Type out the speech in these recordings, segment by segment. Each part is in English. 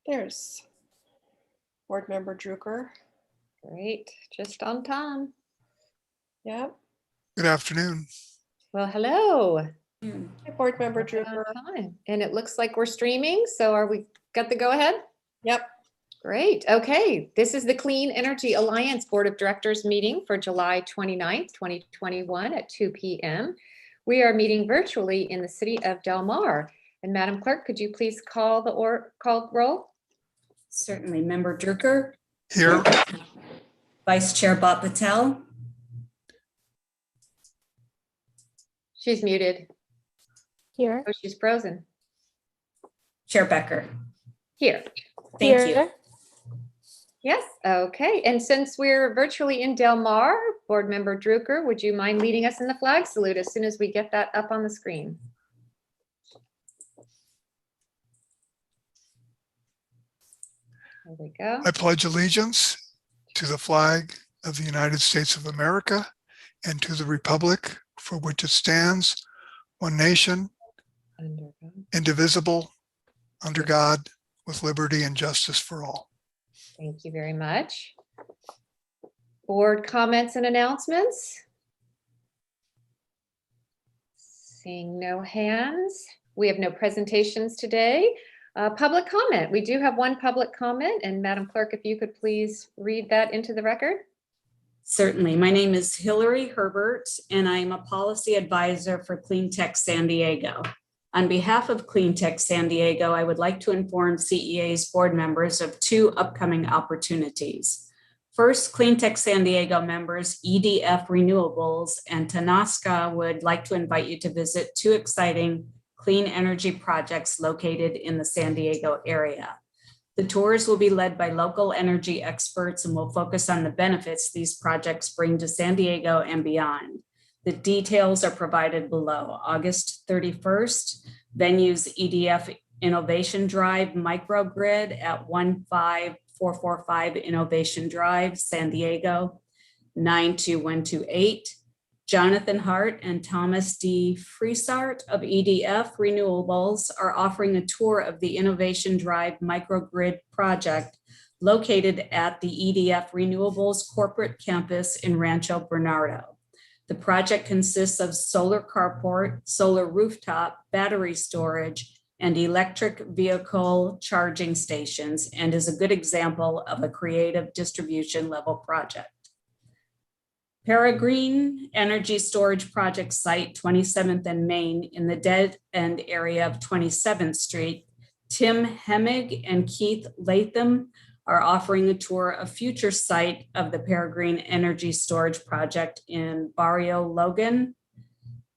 There's Board Member Drucker. Great, just on time. Yep. Good afternoon. Well, hello. Hi, Board Member Right Drucker. on time. And it looks like we're streaming, so are we got the go ahead? Yep. Great. Okay. This is the Clean Energy Alliance Board of Directors meeting for July 29th, 2021 at 2 p.m. We are meeting virtually in the city of Del Mar. And Madam Clerk, could you please call the roll? Certainly. Member Drucker, Here. Vice Chair Bhat Patel, She's muted. Here. Oh, she's frozen. Chair Becker. Here. Thank you. Yes. Okay. And since we're virtually in Del Mar, Board Member Drucker, would you mind leading us in the flag salute as soon as we get that up on the screen? There we go. I pledge allegiance to the flag of the United States of America and to the republic for which it stands, one nation, Under God. indivisible, under God, with liberty and justice for all. Thank you very much. Board comments and announcements? Seeing no hands. We have no presentations today. Public comment. We do have one public comment, and Madam Clerk, if you could please read that into the record. Certainly. My name is Hillary Herbert, and I am a policy advisor for Clean Tech San Diego. On behalf of Clean Tech San Diego, I would like to inform CEA's board members of two upcoming opportunities. First, Clean Tech San Diego members EDF Renewables and Tanasca would like to invite you to visit two exciting clean energy projects located in the San Diego area. The tours will be led by local energy experts and will focus on the benefits these projects bring to San Diego and beyond. The details are provided below. August 31st, venues EDF Innovation Drive Microgrid at 15445 Innovation Drive, San Diego, 92128. Jonathan Hart and Thomas D. Friesart of EDF Renewables are offering a tour of the Innovation Drive Microgrid project located at the EDF Renewables corporate campus in Rancho Bernardo. The project consists of solar carport, solar rooftop, battery storage, and electric vehicle charging stations, and is a good example of a creative distribution level project. Peregrine Energy Storage Project Site, 27th and Main in the dead end area of 27th Street. Tim Hemmig and Keith Latham are offering a tour of future site of the Peregrine Energy Storage Project in Barrio Logan.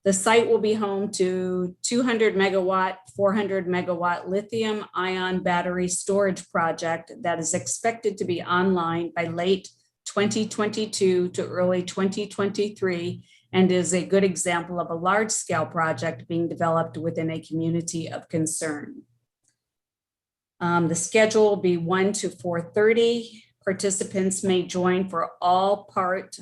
The site will be home to 200 megawatt, 400 megawatt lithium ion battery storage project that is expected to be online by late 2022 to early 2023 and is a good example of a large scale project being developed within a community of concern. The schedule will be 1 to 4:30. Participants may join for all part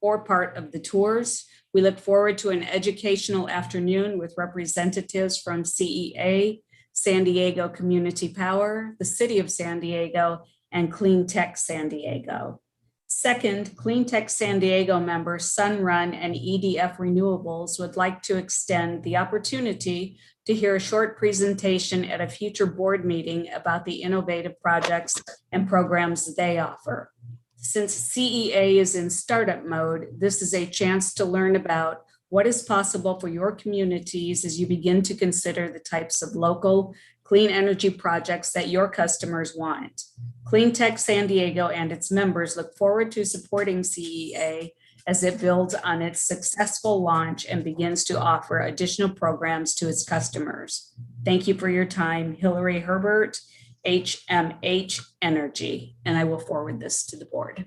of the tours. We look forward to an educational afternoon with representatives from CEA, San Diego Community Power, the City of San Diego, and Clean Tech San Diego. Second, Clean Tech San Diego members Sunrun and EDF Renewables would like to extend the opportunity to hear a short presentation at a future board meeting about the innovative projects and programs they offer. Since CEA is in startup mode, this is a chance to learn about what is possible for your communities as you begin to consider the types of local clean energy projects that your customers want. Clean Tech San Diego and its members look forward to supporting CEA as it builds on its successful launch and begins to offer additional programs to its customers. Thank you for your time, Hillary Herbert, HMH Energy, and I will forward this to the board.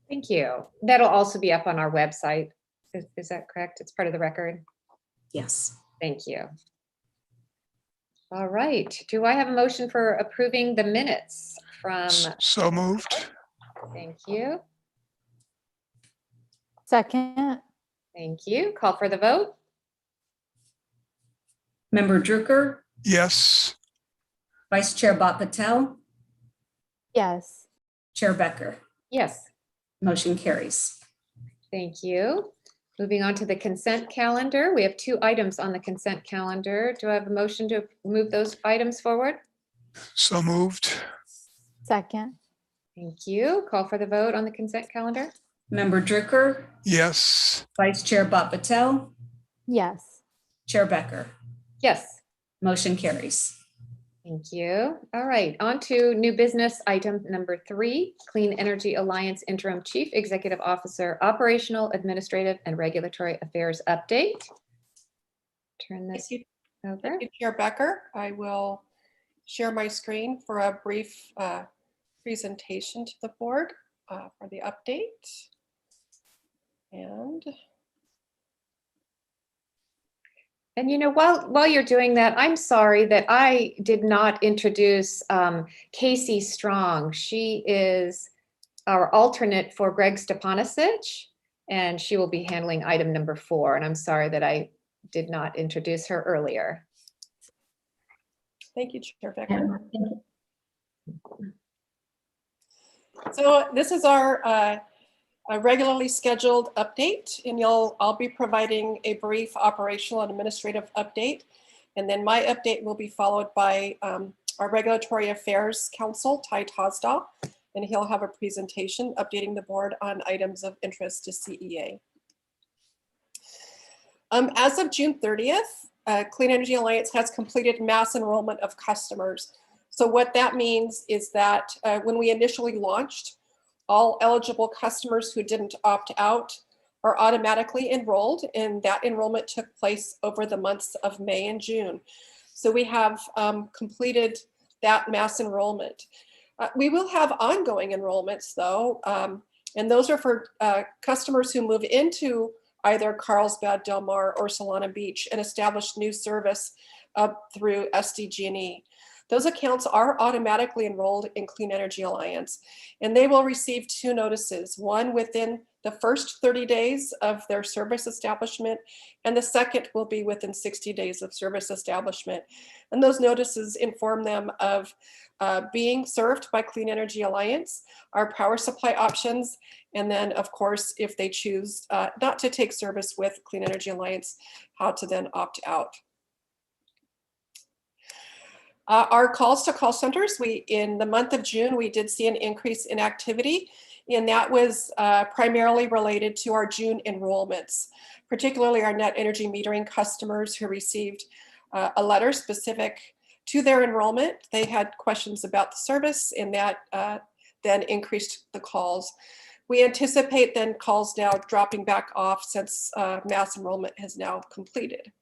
Thank you. That'll also be up on our website. Is that correct? It's part of the record? Yes. Thank you. All right. Do I have a motion for approving the minutes from? So moved. Thank you. Second. Thank you. Call for the vote. Member Drucker, Yes. Vice Chair Bhat Patel, Yes. Chair Becker. Yes, Motion carries. thank you. Moving on to the consent calendar. We have 2 items on the consent calendar. Do I have a motion to move those items forward? So moved. Second. Thank you. Call for the vote on the consent calendar. Member Drucker, Yes. Vice Chair Bob-Patel, Yes. Chair Becker. Yes, Motion carries. thank you. All right, on to new business item number 3, Clean Energy Alliance Interim Chief Executive Officer, Operational, Administrative, and Regulatory Affairs Update. Turn this Thank over. you, Chair Becker. I will share my screen for a brief presentation to the board for the update. And you know, while you're doing that, I'm sorry that I did not introduce Casey Strong. She is our alternate for Greg Stepanisic, and she will be handling item number 4. And I'm sorry that I did not introduce her earlier. Thank you, Chair Becker. So this is our regularly scheduled update, and I'll be providing a brief operational and administrative update. And then my update will be followed by our Regulatory Affairs Counsel, Ty Tosdaw, and he'll have a presentation updating the board on items of interest to CEA. As of June 30th, Clean Energy Alliance has completed mass enrollment of customers. So what that means is that when we initially launched, all eligible customers who didn't opt out are automatically enrolled, and that enrollment took place over the months of May and June. So we have completed that mass enrollment. We will have ongoing enrollments though, and those are for customers who move into either Carlsbad, Del Mar, or Solana Beach and establish new service through SDG&E. Those accounts are automatically enrolled in Clean Energy Alliance, and they will receive 2 notices, one within the first 30 days of their service establishment, and the second will be within 60 days of service establishment. And those notices inform them of being served by Clean Energy Alliance, our power supply options, and then of course, if they choose not to take service with Clean Energy Alliance, how to then opt out. Our calls to call centers, in the month of June, we did see an increase in activity, and that was primarily related to our June enrollments, particularly our net energy metering customers who received a letter specific to their enrollment. They had questions about the service, and that then increased the calls. We anticipate then calls now dropping back off since mass enrollment has now completed.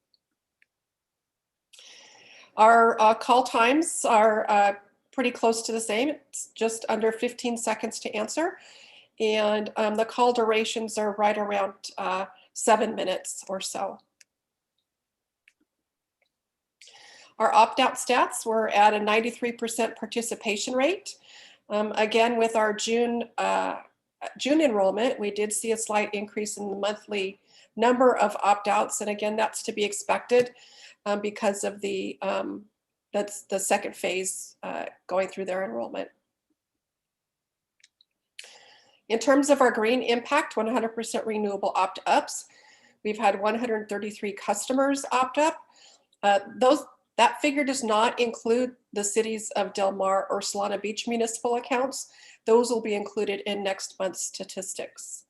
Our call times are pretty close to the same. It's just under 15 seconds to answer. And the call durations are right around 7 minutes or so. Our opt-out stats were at a 93% participation rate. Again, with our June enrollment, we did see a slight increase in the monthly number of opt-outs. And again, that's to be expected because of that's the second phase going through their enrollment. In terms of our green impact, 100% renewable opt-ups, we've had 133 customers opt up. That figure does not include the cities of Del Mar or Solana Beach municipal accounts. Those will be included in next month's statistics.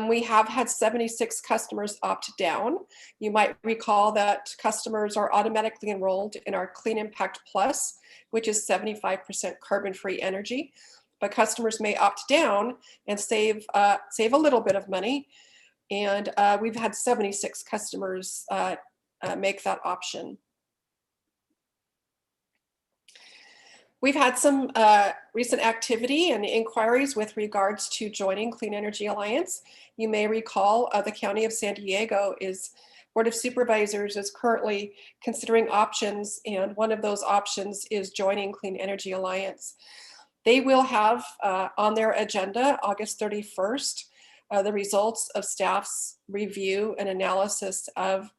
We have had 76 customers opt down. You might recall that customers are automatically enrolled in our Clean Impact Plus, which is 75% carbon-free energy. But customers may opt down and save a little bit of money. And we've had 76 customers make that option. We've had some recent activity and inquiries with regards to joining Clean Energy Alliance. You may recall the County of San Diego Board of Supervisors is currently considering options, and one of those options is joining Clean Energy Alliance. They will have on their agenda August 31st the results of staff's review and analysis of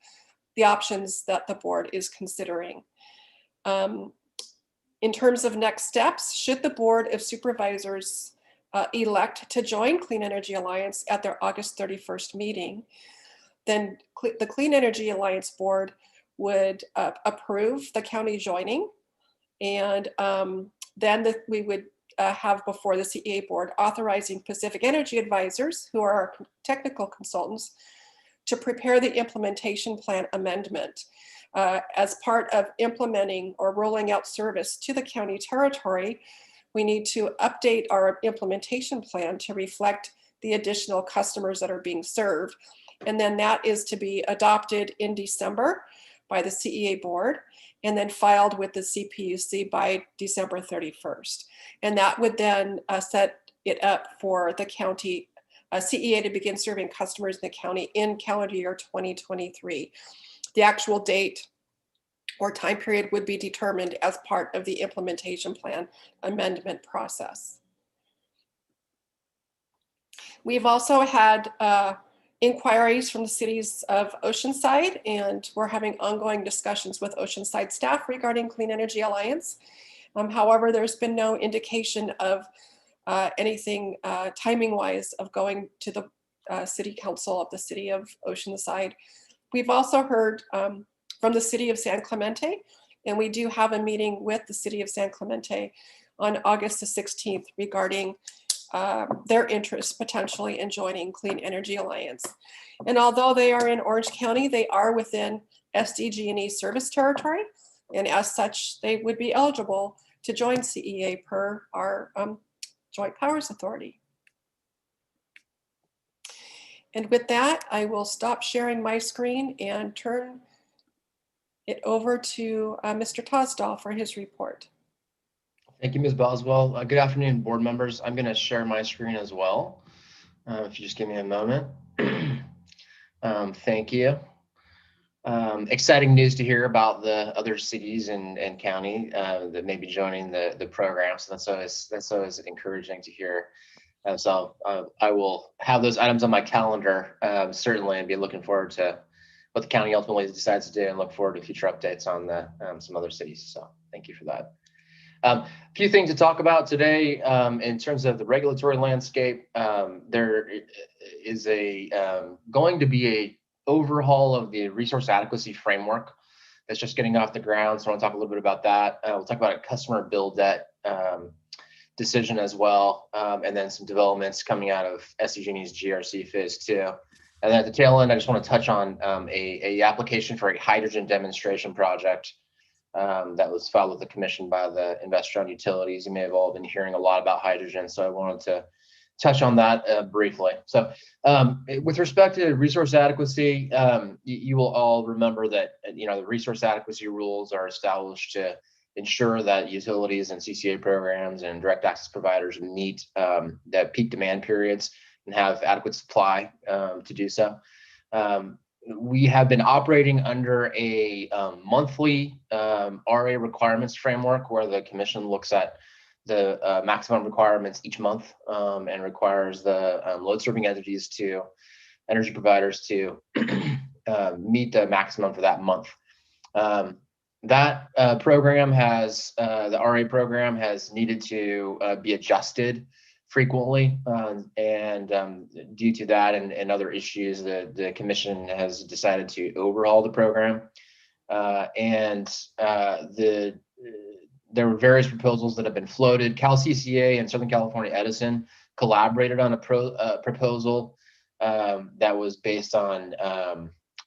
the options that the board is considering. In terms of next steps, should the Board of Supervisors elect to join Clean Energy Alliance at their August 31st meeting, then the Clean Energy Alliance Board would approve the county joining, and then we would have before the CEA Board authorizing Pacific Energy Advisors, who are our technical consultants, to prepare the implementation plan amendment. As part of implementing or rolling out service to the county territory, we need to update our implementation plan to reflect the additional customers that are being served. And then that is to be adopted in December by the CEA Board and then filed with the CPUC by December 31st. And that would then set it up for the county CEA to begin serving customers in the county in calendar year 2023. The actual date or time period would be determined as part of the implementation plan amendment process. We've also had inquiries from the cities of Oceanside, and we're having ongoing discussions with Oceanside staff regarding Clean Energy Alliance. However, there's been no indication of anything timing-wise of going to the City Council of the City of Oceanside. We've also heard from the City of San Clemente, and we do have a meeting with the City of San Clemente on August the 16th regarding their interest potentially in joining Clean Energy Alliance. And although they are in Orange County, they are within SDG&E service territory, and as such, they would be eligible to join CEA per our Joint Powers Authority. And with that, I will stop sharing my screen and turn it over to Mr. Tosdahl for his report. Thank you, Ms. Boswell. Good afternoon, board members. I'm going to share my screen as well. If you just give me a moment. Thank you. Exciting news to hear about the other cities and county that may be joining the program. So that's always encouraging to hear. So I will have those items on my calendar certainly, and be looking forward to what the county ultimately decides to do, and look forward to future updates on the some other cities. So thank you for that. A few things to talk about today in terms of the regulatory landscape. There is going to be a overhaul of the resource adequacy framework that's just getting off the ground. So I want to talk a little bit about that. We'll talk about a customer bill debt decision as well, and then some developments coming out of SDG&E's GRC Phase 2. And then at the tail end, I just want to touch on a application for a hydrogen demonstration project that was filed with the commission by the investor-owned utilities. You may have all been hearing a lot about hydrogen, so I wanted to touch on that briefly. So with respect to resource adequacy, you will all remember that the resource adequacy rules are established to ensure that utilities and CCA programs and direct access providers meet that peak demand periods and have adequate supply to do so. We have been operating under a monthly RA requirements framework, where the commission looks at the maximum requirements each month and requires the load serving entities to energy providers to meet the maximum for that month. That program has, the RA program has needed to be adjusted frequently, and due to that and other issues, the commission has decided to overhaul the program. There were various proposals that have been floated. Cal CCA and Southern California Edison collaborated on a proposal that was based on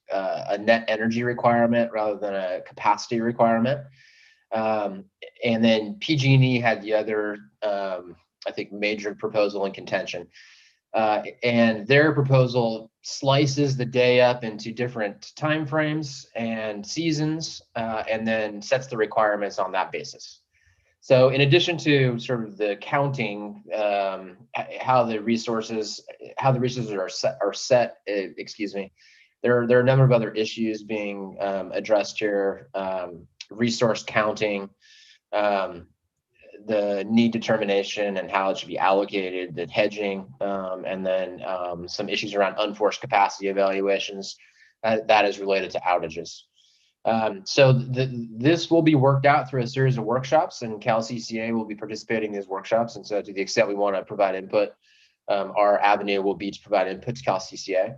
a net energy requirement rather than a capacity requirement. And then PG&E had the other, I think, major proposal in contention. And their proposal slices the day up into different timeframes and seasons, and then sets the requirements on that basis. So in addition to sort of the counting, how the resources are set, excuse me, there are a number of other issues being addressed here. Resource counting, the need determination and how it should be allocated, the hedging, and then some issues around unforced capacity evaluations that is related to outages. So this will be worked out through a series of workshops, and Cal CCA will be participating in these workshops. And so to the extent we want to provide input, our avenue will be to provide input to Cal CCA.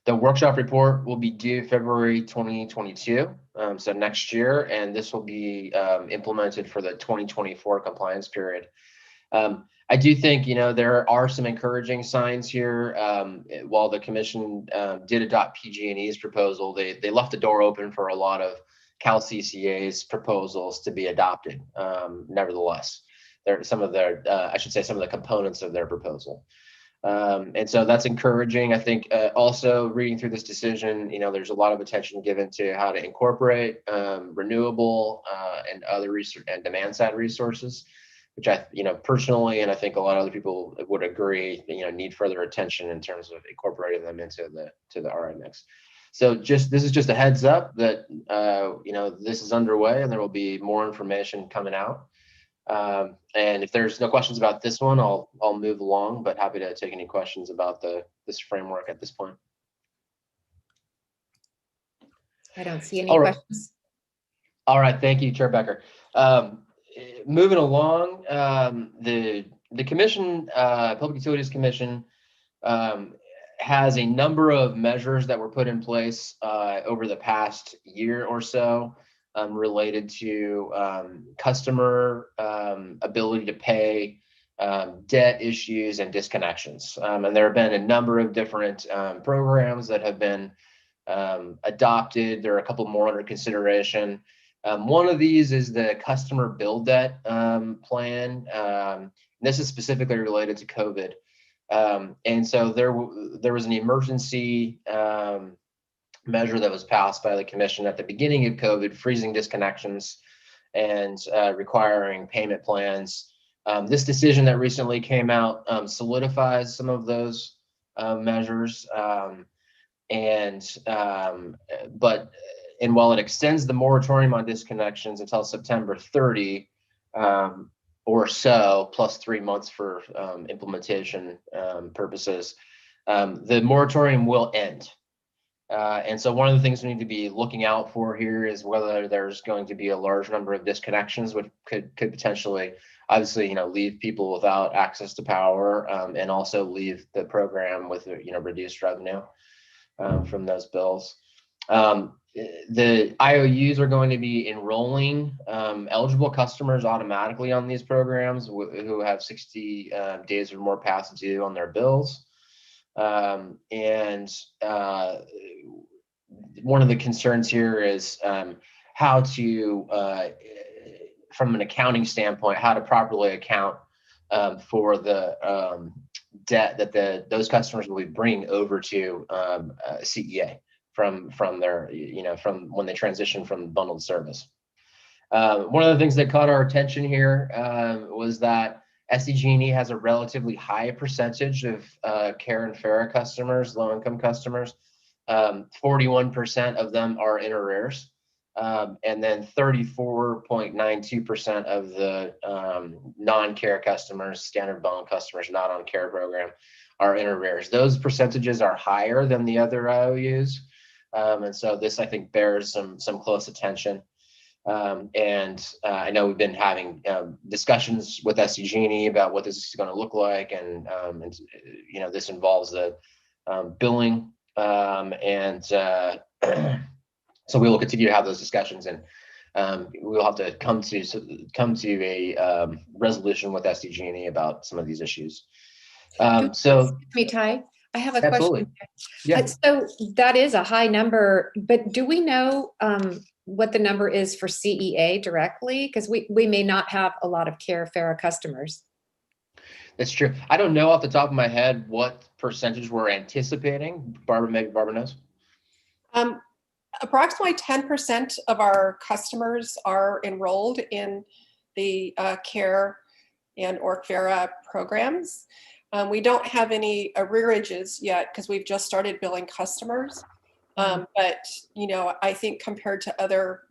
The workshop report will be due February 2022, so next year, and this will be implemented for the 2024 compliance period. I do think, there are some encouraging signs here. While the commission did adopt PG&E's proposal, they left the door open for a lot of Cal CCA's proposals to be adopted. Nevertheless, some of the components of their proposal. And so that's encouraging. I think also reading through this decision, there's a lot of attention given to how to incorporate renewable and other research and demand side resources, which I personally, and I think a lot of other people would agree, need further attention in terms of incorporating them into the RI mix. So this is just a heads up that this is underway, and there will be more information coming out. And if there's no questions about this one, I'll move along, but happy to take any questions about this framework at this point. I don't see any All right. questions. All right, thank you, Chair Becker. Moving along, the commission, Public Utilities Commission, has a number of measures that were put in place over the past year or so related to customer ability to pay, debt issues, and disconnections. And there have been a number of different programs that have been adopted. There are a couple more under consideration. One of these is the customer bill debt plan. This is specifically related to COVID. And so there was an emergency measure that was passed by the commission at the beginning of COVID, freezing disconnections and requiring payment plans. This decision that recently came out solidifies some of those measures. And while it extends the moratorium on disconnections until September 30 or so, plus 3 months for implementation purposes, the moratorium will end. And so one of the things we need to be looking out for here is whether there's going to be a large number of disconnections, which could potentially, obviously, leave people without access to power, and also leave the program with reduced revenue from those bills. The IOUs are going to be enrolling eligible customers automatically on these programs who have 60 days or more past due on their bills. And one of the concerns here is how to, from an accounting standpoint, how to properly account for the debt that those customers will be bringing over to CEA from their, from when they transition from bundled service. One of the things that caught our attention here was that SDG&E has a relatively high percentage of care and FARA customers, low-income customers. 41% of them are in arrears, and then 34.92% of the non-care customers, standard bone customers not on care program, are in arrears. Those percentages are higher than the other IOUs, and so this, I think, bears some close attention. And I know we've been having discussions with SDG&E about what this is going to look like, and this involves the billing, and so we will continue to have those discussions, and we'll have to come to a resolution with SDG&E about some of these issues. Excuse me, Ty, I have a absolutely. question. Yeah. So that is a high number, but do we know what the number is for CEA directly? Because we may not have a lot of care FARA customers. That's true. I don't know off the top of my head what percentage we're anticipating. Barbara, maybe Barbara knows. Approximately 10% of our customers are enrolled in the care and or FARA programs. We don't have any arrearages yet because we've just started billing customers. But, I think compared to other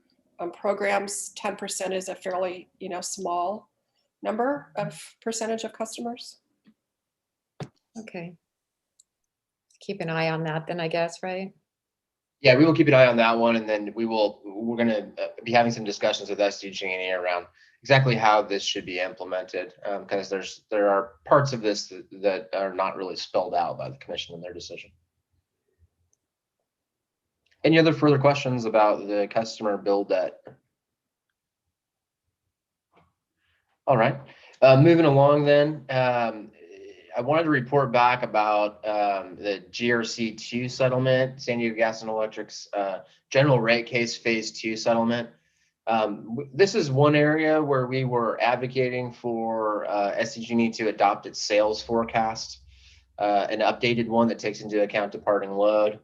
programs, 10% is a fairly, small number of percentage of customers. Okay. Keep an eye on that then, I guess, right? Yeah, we will keep an eye on that one, and then we're going to be having some discussions with SDG&E around exactly how this should be implemented, because there are parts of this that are not really spelled out by the commission in their decision. Any other further questions about the customer bill debt? All right, moving along then. I wanted to report back about the GRC2 settlement, San Diego Gas and Electric's general rate case phase 2 settlement. This is one area where we were advocating for SDG&E to adopt its sales forecast, an updated one that takes into account departing load.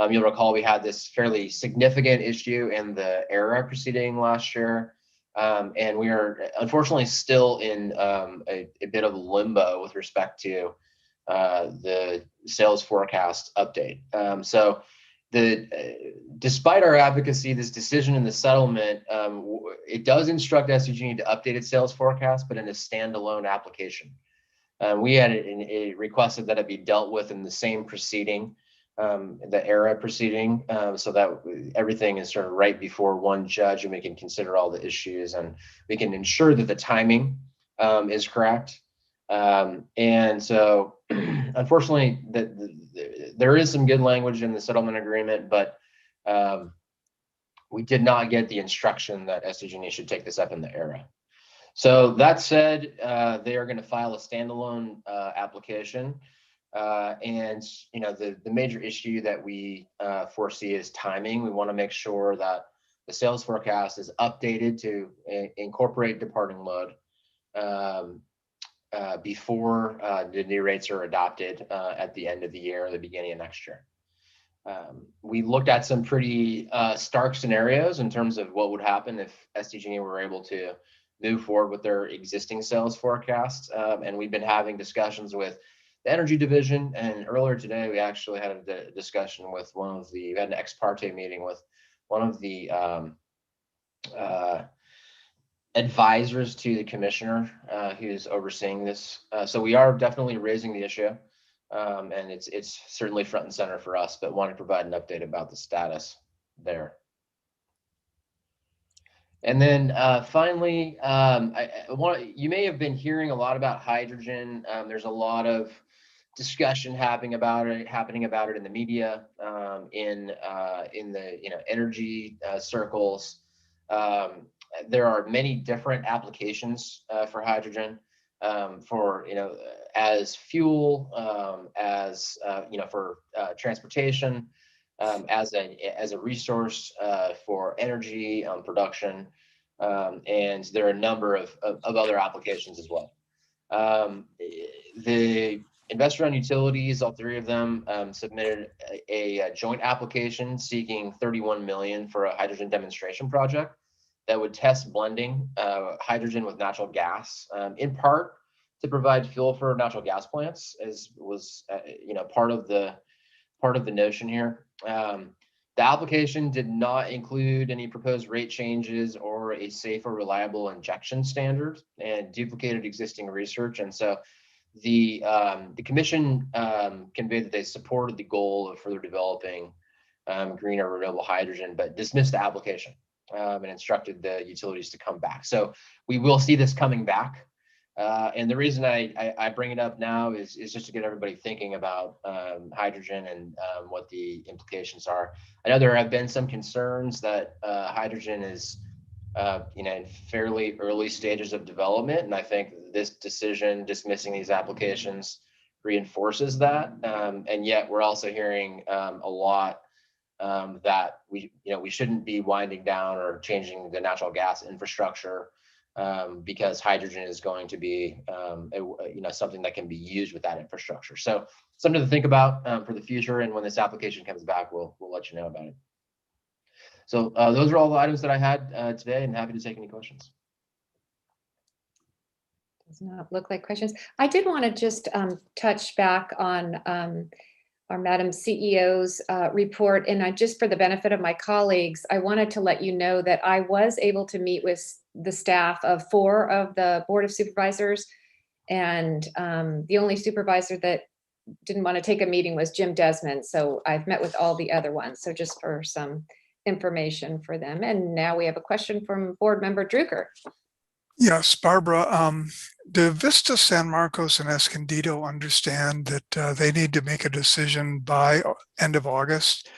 You'll recall we had this fairly significant issue in the ERA proceeding last year. And we are unfortunately still in a bit of limbo with respect to the sales forecast update. So despite our advocacy, this decision in the settlement, it does instruct SDG&E to update its sales forecast, but in a standalone application. We had requested that it be dealt with in the same proceeding, the ERA proceeding, so that everything is sort of right before one judge and we can consider all the issues and we can ensure that the timing is correct. And so unfortunately, there is some good language in the settlement agreement, but we did not get the instruction that SDG&E should take this up in the ERA. So that said, they are going to file a standalone application. And the major issue that we foresee is timing. We want to make sure that the sales forecast is updated to incorporate departing load before the new rates are adopted at the end of the year or the beginning of next year. We looked at some pretty stark scenarios in terms of what would happen if SDG&E were able to move forward with their existing sales forecasts. And we've been having discussions with the energy division, and earlier today we actually had a discussion with we had an ex parte meeting with one of the advisors to the commissioner who's overseeing this. So we are definitely raising the issue, and it's certainly front and center for us, but want to provide an update about the status there. And then finally, you may have been hearing a lot about hydrogen. There's a lot of discussion happening about it in the media, in the energy circles. There are many different applications for hydrogen, for as fuel, as for transportation, as a resource for energy production, and there are a number of other applications as well. The investor-owned utilities, all three of them, submitted a joint application seeking $31 million for a hydrogen demonstration project that would test blending hydrogen with natural gas, in part to provide fuel for natural gas plants, as was part of the notion here. The application did not include any proposed rate changes or a safe or reliable injection standard, and duplicated existing research. And so the commission conveyed that they supported the goal of further developing greener renewable hydrogen, but dismissed the application and instructed the utilities to come back. So we will see this coming back. And the reason I bring it up now is just to get everybody thinking about hydrogen and what the implications are. I know there have been some concerns that hydrogen is in fairly early stages of development, and I think this decision dismissing these applications reinforces that. And yet we're also hearing a lot that we shouldn't be winding down or changing the natural gas infrastructure, because hydrogen is going to be something that can be used with that infrastructure. So something to think about for the future, and when this application comes back, we'll let you know about it. So those are all the items that I had today, and happy to take any questions. Does not look like questions. I did want to just touch back on our Madam CEO's report, and just for the benefit of my colleagues, I wanted to let you know that I was able to meet with the staff of 4 of the Board of Supervisors, and the only supervisor that didn't want to take a meeting was Jim Desmond. So I've met with all the other ones. So just for some information for them. And now we have a question from Board Member Drucker. Yes, Barbara, do Vista, San Marcos, and Escondido understand that they need to make a decision by end of August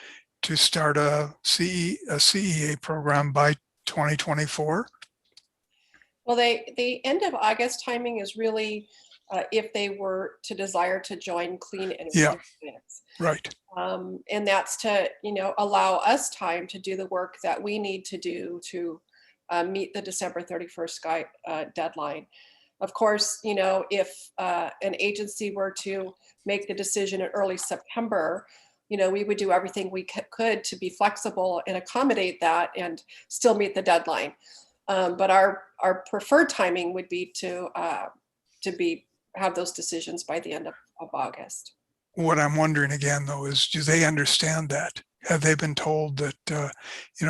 to start a CEA program by 2024? Well, the end of August timing is really if they were to desire to join Clean Energy Yeah. Alliance. Right. And that's to, allow us time to do the work that we need to do to meet the December 31st deadline. Of course, if an agency were to make the decision in early September, we would do everything we could to be flexible and accommodate that and still meet the deadline. But our preferred timing would be to have those decisions by the end of August. What I'm wondering again, though, is do they understand that? Have they been told that,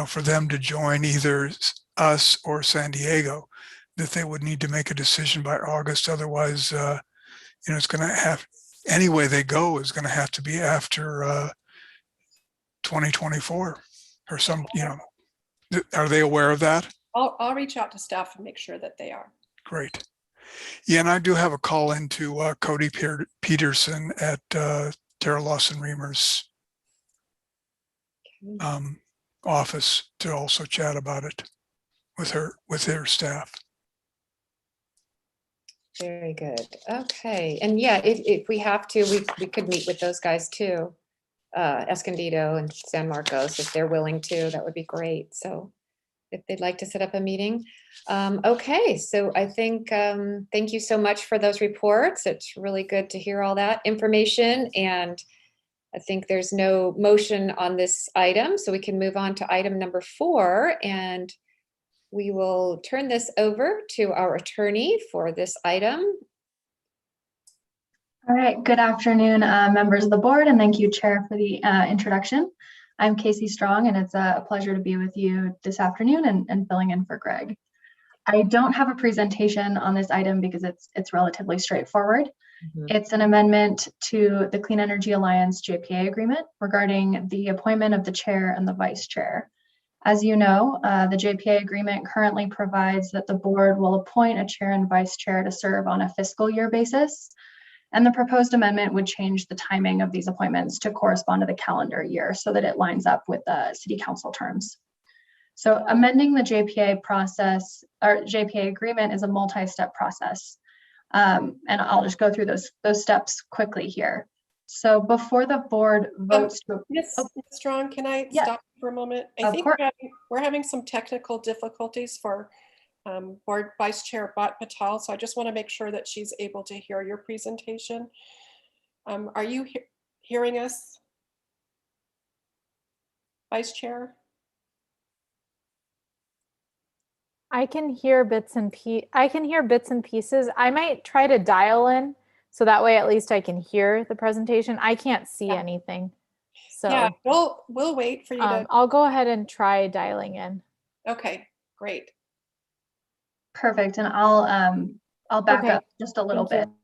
for them to join either us or San Diego, that they would need to make a decision by August? Otherwise, it's going to have, any way they go is going to have to be after 2024 or some, are they aware of that? I'll reach out to staff and make sure that they are. Great. Yeah, and I do have a call into Cody Peterson at Tara Lawson Reamer's office to also chat about it with their staff. Very good. Okay. And yeah, if we have to, we could meet with those guys too. Escondido and San Marcos, if they're willing to, that would be great. So if they'd like to set up a meeting. Okay, so I think, thank you so much for those reports. It's really good to hear all that information. And I think there's no motion on this item, so we can move on to item number 4. And we will turn this over to our attorney for this item. All right, good afternoon, members of the board, and thank you, Chair, for the introduction. I'm Casey Strong, and it's a pleasure to be with you this afternoon and filling in for Greg. I don't have a presentation on this item because it's relatively straightforward. It's an amendment to the Clean Energy Alliance JPA agreement regarding the appointment of the chair and the vice chair. As you know, the JPA agreement currently provides that the board will appoint a chair and vice chair to serve on a fiscal year basis. And the proposed amendment would change the timing of these appointments to correspond to the calendar year so that it lines up with the city council terms. So amending the JPA process or JPA agreement is a multi-step process. And I'll just go through those steps quickly here. So before the board votes to— Ms. Strong, can I stop for a moment? I Of think course. we're having some technical difficulties for Board Vice Chair Bhat Patel, so I just want to make sure that she's able to hear your presentation. Are you hearing us, Vice Chair? I can hear bits and pieces. I might try to dial in so that way at least I can hear the presentation. I can't see anything. So yeah, we'll wait for you to. I'll go ahead and try dialing in. Okay, great. Perfect, and I'll back up just a little Thank bit.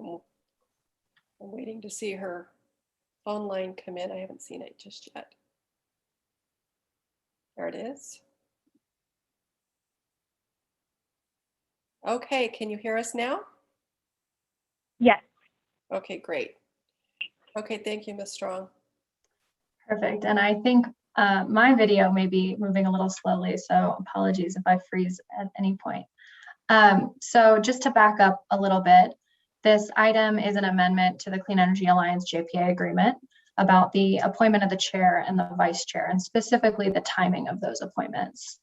I'm waiting to see her phone line come in? I haven't seen it just yet. There it is. Okay, can you hear us now? Yes. Okay, great. Okay, thank you, Ms. Strong. Perfect. And I think my video may be moving a little slowly, so apologies if I freeze at any point. So just to back up a little bit, this item is an amendment to the Clean Energy Alliance JPA agreement about the appointment of the chair and the vice chair, and specifically the timing of those appointments.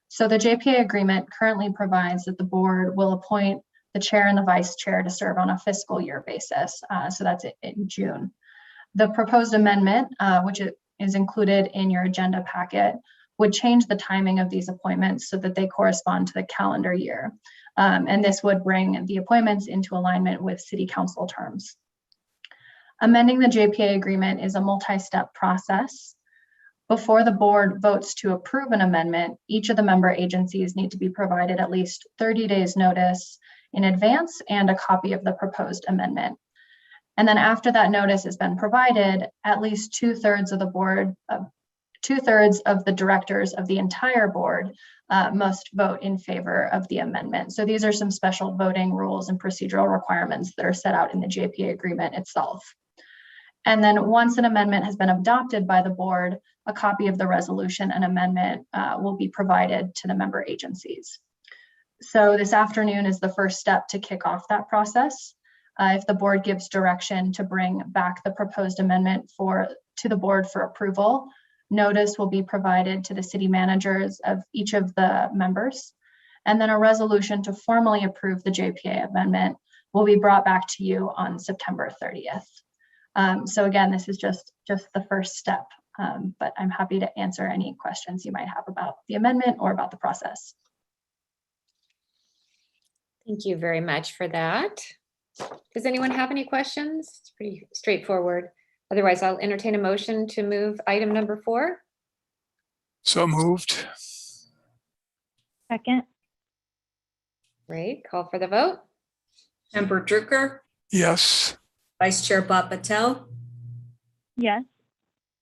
So the JPA agreement currently provides that the board will appoint the chair and the vice chair to serve on a fiscal year basis. So that's in June. The proposed amendment, which is included in your agenda packet, would change the timing of these appointments so that they correspond to the calendar year. And this would bring the appointments into alignment with city council terms. Amending the JPA agreement is a multi-step process. Before the board votes to approve an amendment, each of the member agencies need to be provided at least 30 days notice in advance and a copy of the proposed amendment. And then after that notice has been provided, at least 2/3 of the board, 2/3 of the directors of the entire board must vote in favor of the amendment. So these are some special voting rules and procedural requirements that are set out in the JPA agreement itself. And then once an amendment has been adopted by the board, a copy of the resolution and amendment will be provided to the member agencies. So this afternoon is the first step to kick off that process. If the board gives direction to bring back the proposed amendment to the board for approval, notice will be provided to the city managers of each of the members. And then a resolution to formally approve the JPA amendment will be brought back to you on September 30th. So again, this is just the first step, but I'm happy to answer any questions you might have about the amendment or about the process. Thank you very much for that. Does anyone have any questions? It's pretty straightforward. Otherwise, I'll entertain a motion to move item number 4. So moved. Second. Great, call for the vote. Member Drucker, Yes. Vice Chair Bob Patel, Yes.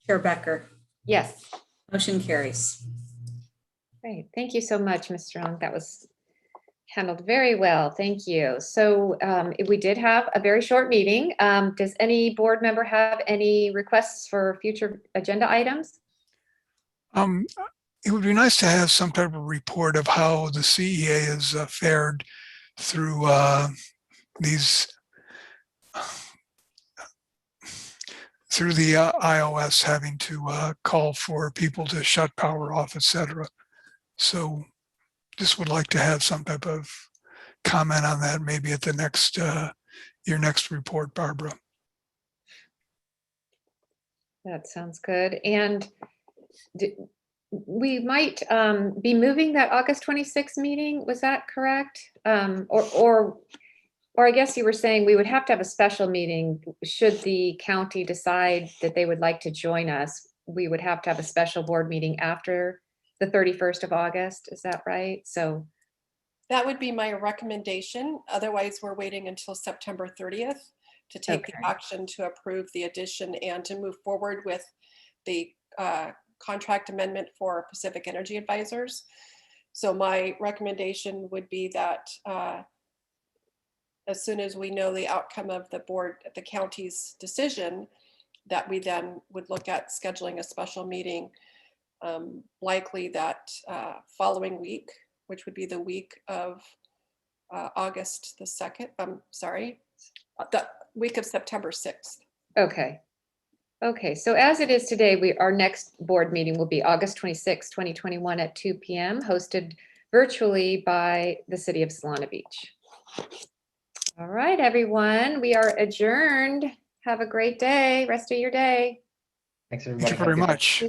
Chair Becker. Yes. Motion carries. Great, thank you so much, Ms. Strong. That was handled very well, thank you. So we did have a very short meeting. Does any board member have any requests for future agenda items? It would be nice to have some type of report of how the CEA has fared through through the iOS having to call for people to shut power off, etc. So just would like to have some type of comment on that, maybe at the next your next report, Barbara. That sounds good. And we might be moving that August 26th meeting. Was that correct? Or I guess you were saying we would have to have a special meeting should the county decide that they would like to join us. We would have to have a special board meeting after the 31st of August. Is that right? So That would be my recommendation. Otherwise, we're waiting until September 30th to take the Okay. action to approve the addition and to move forward with the contract amendment for Pacific Energy Advisors. So my recommendation would be that as soon as we know the outcome of the county's decision, that we then would look at scheduling a special meeting, likely that following week, which would be the week of August the 2nd. The week of September 6th. okay. Okay, so as it is today, our next board meeting will be August 26, 2021 at 2 p.m. hosted virtually by the city of Solana Beach. All right, everyone, we are adjourned. Have a great day, rest of your day. Thanks, everybody. Thank you very much.